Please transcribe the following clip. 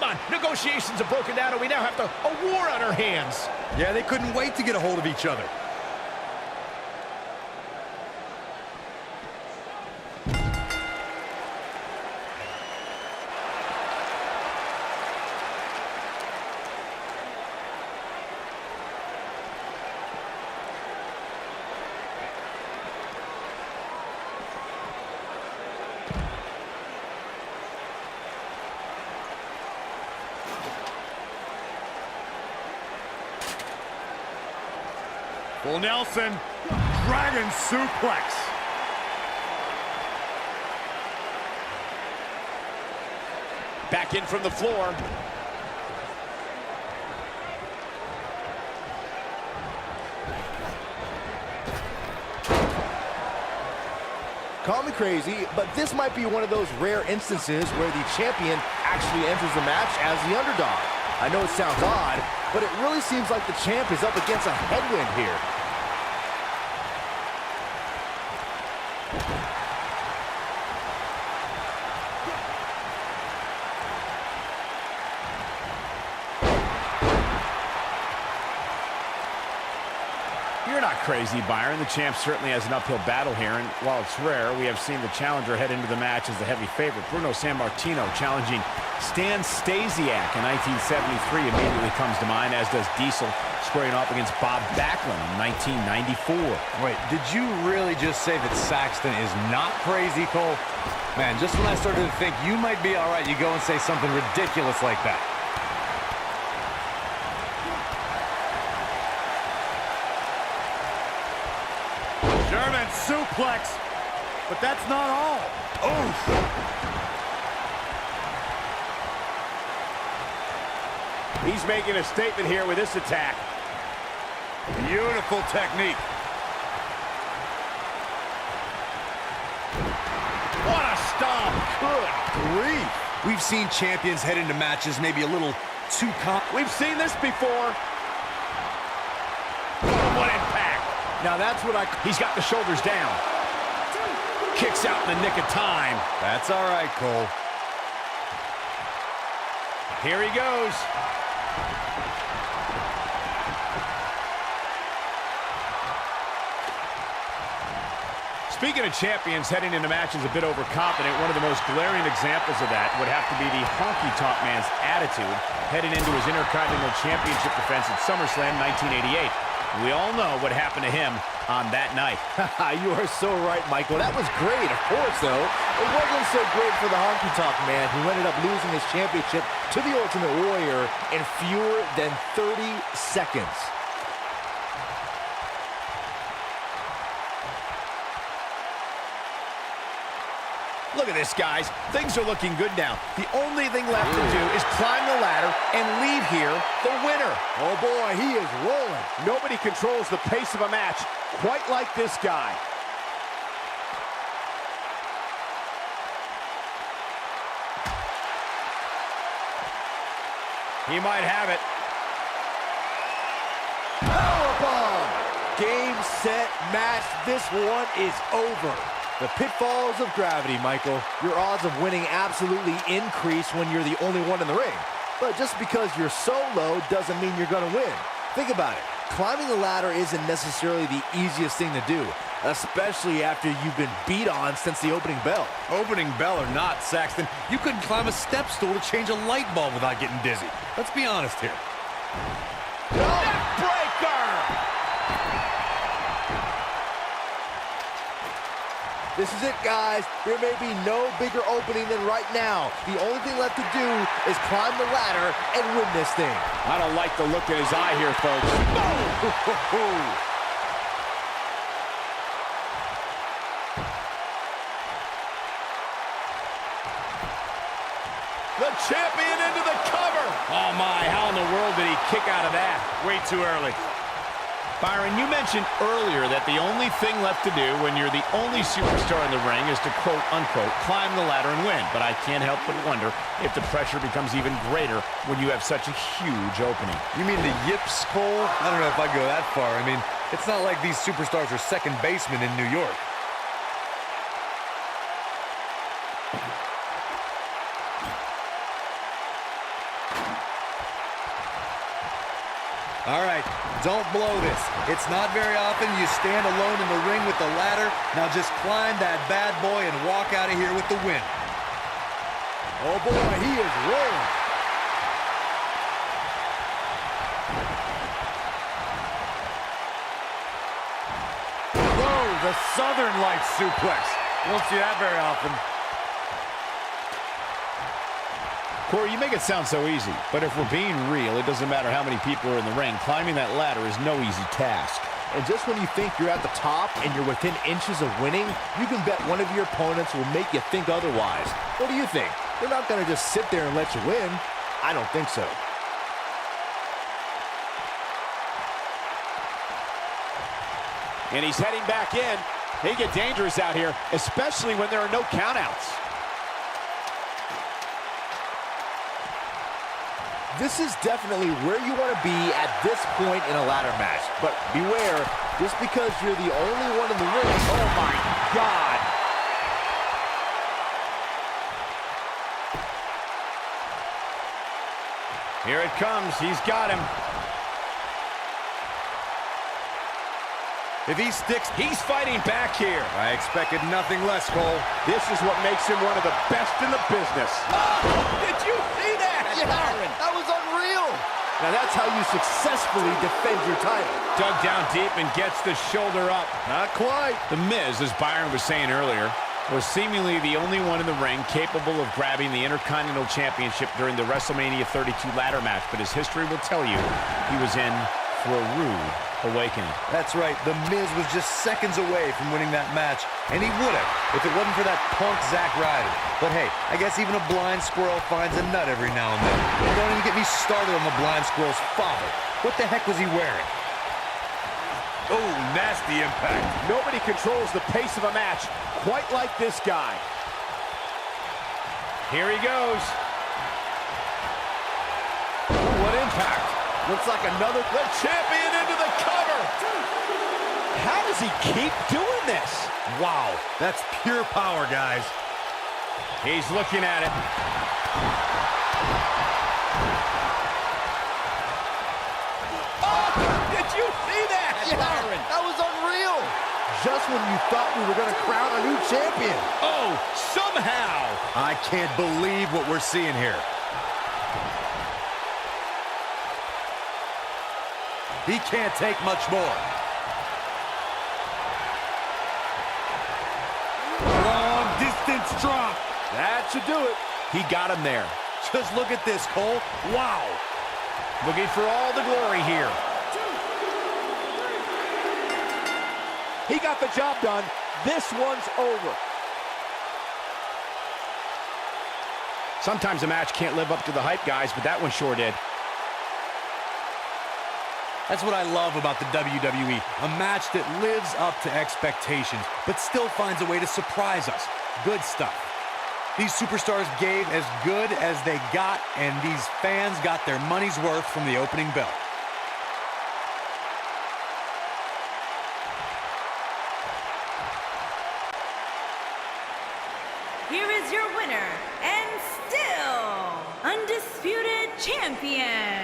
Come on, negotiations have broken down, and we now have a war on our hands. Yeah, they couldn't wait to get a hold of each other. Full Nelson, Dragon Suplex. Back in from the floor. Call me crazy, but this might be one of those rare instances where the champion actually enters the match as the underdog. I know it sounds odd, but it really seems like the champ is up against a headwind here. You're not crazy, Byron. The champ certainly has an uphill battle here, and while it's rare, we have seen the challenger head into the match as the heavy favorite. Bruno Sammartino challenging Stan Stasiak in 1973 immediately comes to mind, as does Diesel squaring off against Bob Backlund in 1994. Wait, did you really just say that Saxton is not crazy, Cole? Man, just when I started to think you might be all right, you go and say something ridiculous like that. German suplex, but that's not all. Oof. He's making a statement here with this attack. Beautiful technique. What a stomp. Good grief. We've seen champions head into matches maybe a little too We've seen this before. What impact. Now that's what He's got the shoulders down. Kicks out in the nick of time. That's all right, Cole. Here he goes. Speaking of champions heading into matches a bit overconfident, one of the most glaring examples of that would have to be the honky-tonk man's attitude heading into his Intercontinental Championship defense at SummerSlam 1988. We all know what happened to him on that night. You are so right, Michael. That was great, of course, though. It wasn't so great for the honky-tonk man, who ended up losing his championship to the Ultimate Warrior in fewer than 30 seconds. Look at this, guys. Things are looking good now. The only thing left to do is climb the ladder and leave here the winner. Oh, boy, he is rolling. Nobody controls the pace of a match quite like this guy. He might have it. Powerbomb! Game, set, match. This one is over. The pitfalls of gravity, Michael. Your odds of winning absolutely increase when you're the only one in the ring. But just because you're so low doesn't mean you're going to win. Think about it. Climbing the ladder isn't necessarily the easiest thing to do, especially after you've been beat on since the opening bell. Opening bell or not, Saxton, you couldn't climb a step stool to change a light bulb without getting dizzy. Let's be honest here. Neckbreaker! This is it, guys. There may be no bigger opening than right now. The only thing left to do is climb the ladder and win this thing. I don't like the look in his eye here, folks. The champion into the cover. Oh, my. How in the world did he kick out of that? Way too early. Byron, you mentioned earlier that the only thing left to do when you're the only superstar in the ring is to, quote, unquote, climb the ladder and win. But I can't help but wonder if the pressure becomes even greater when you have such a huge opening. You mean the yips, Cole? I don't know if I'd go that far. I mean, it's not like these superstars are second basemen in New York. All right, don't blow this. It's not very often you stand alone in the ring with the ladder. Now just climb that bad boy and walk out of here with the win. Oh boy, he is rolling. Whoa, the Southern Lights suplex. You don't see that very often. Corey, you make it sound so easy, but if we're being real, it doesn't matter how many people are in the ring. Climbing that ladder is no easy task. And just when you think you're at the top and you're within inches of winning, you can bet one of your opponents will make you think otherwise. What do you think? They're not going to just sit there and let you win. I don't think so. And he's heading back in. They get dangerous out here, especially when there are no countouts. This is definitely where you want to be at this point in a ladder match. But beware, just because you're the only one in the ring, oh my God. Here it comes. He's got him. If he sticks, He's fighting back here. I expected nothing less, Cole. This is what makes him one of the best in the business. Did you see that? Yeah, that was unreal. Now that's how you successfully defend your title. Dug down deep and gets the shoulder up. Not quite. The Miz, as Byron was saying earlier, was seemingly the only one in the ring capable of grabbing the Intercontinental Championship during the WrestleMania 32 ladder match, but his history will tell you he was in for a rude awakening. That's right. The Miz was just seconds away from winning that match, and he would have if it wasn't for that punk Zack Ryder. But hey, I guess even a blind squirrel finds a nut every now and then. And don't even get me started on the blind squirrel's father. What the heck was he wearing? Oh, nasty impact. Nobody controls the pace of a match quite like this guy. Here he goes. What impact. Looks like another. The champion into the cover. How does he keep doing this? Wow, that's pure power, guys. He's looking at it. Oh, did you see that? Yeah, that was unreal. Just when you thought we were going to crown a new champion. Oh, somehow. I can't believe what we're seeing here. He can't take much more. Long distance drop. That should do it. He got him there. Just look at this, Cole. Wow. Looking for all the glory here. He got the job done. This one's over. Sometimes a match can't live up to the hype, guys, but that one sure did. That's what I love about the WWE. A match that lives up to expectations, but still finds a way to surprise us. Good stuff. These superstars gave as good as they got, and these fans got their money's worth from the opening bell. Here is your winner, and still undisputed champion,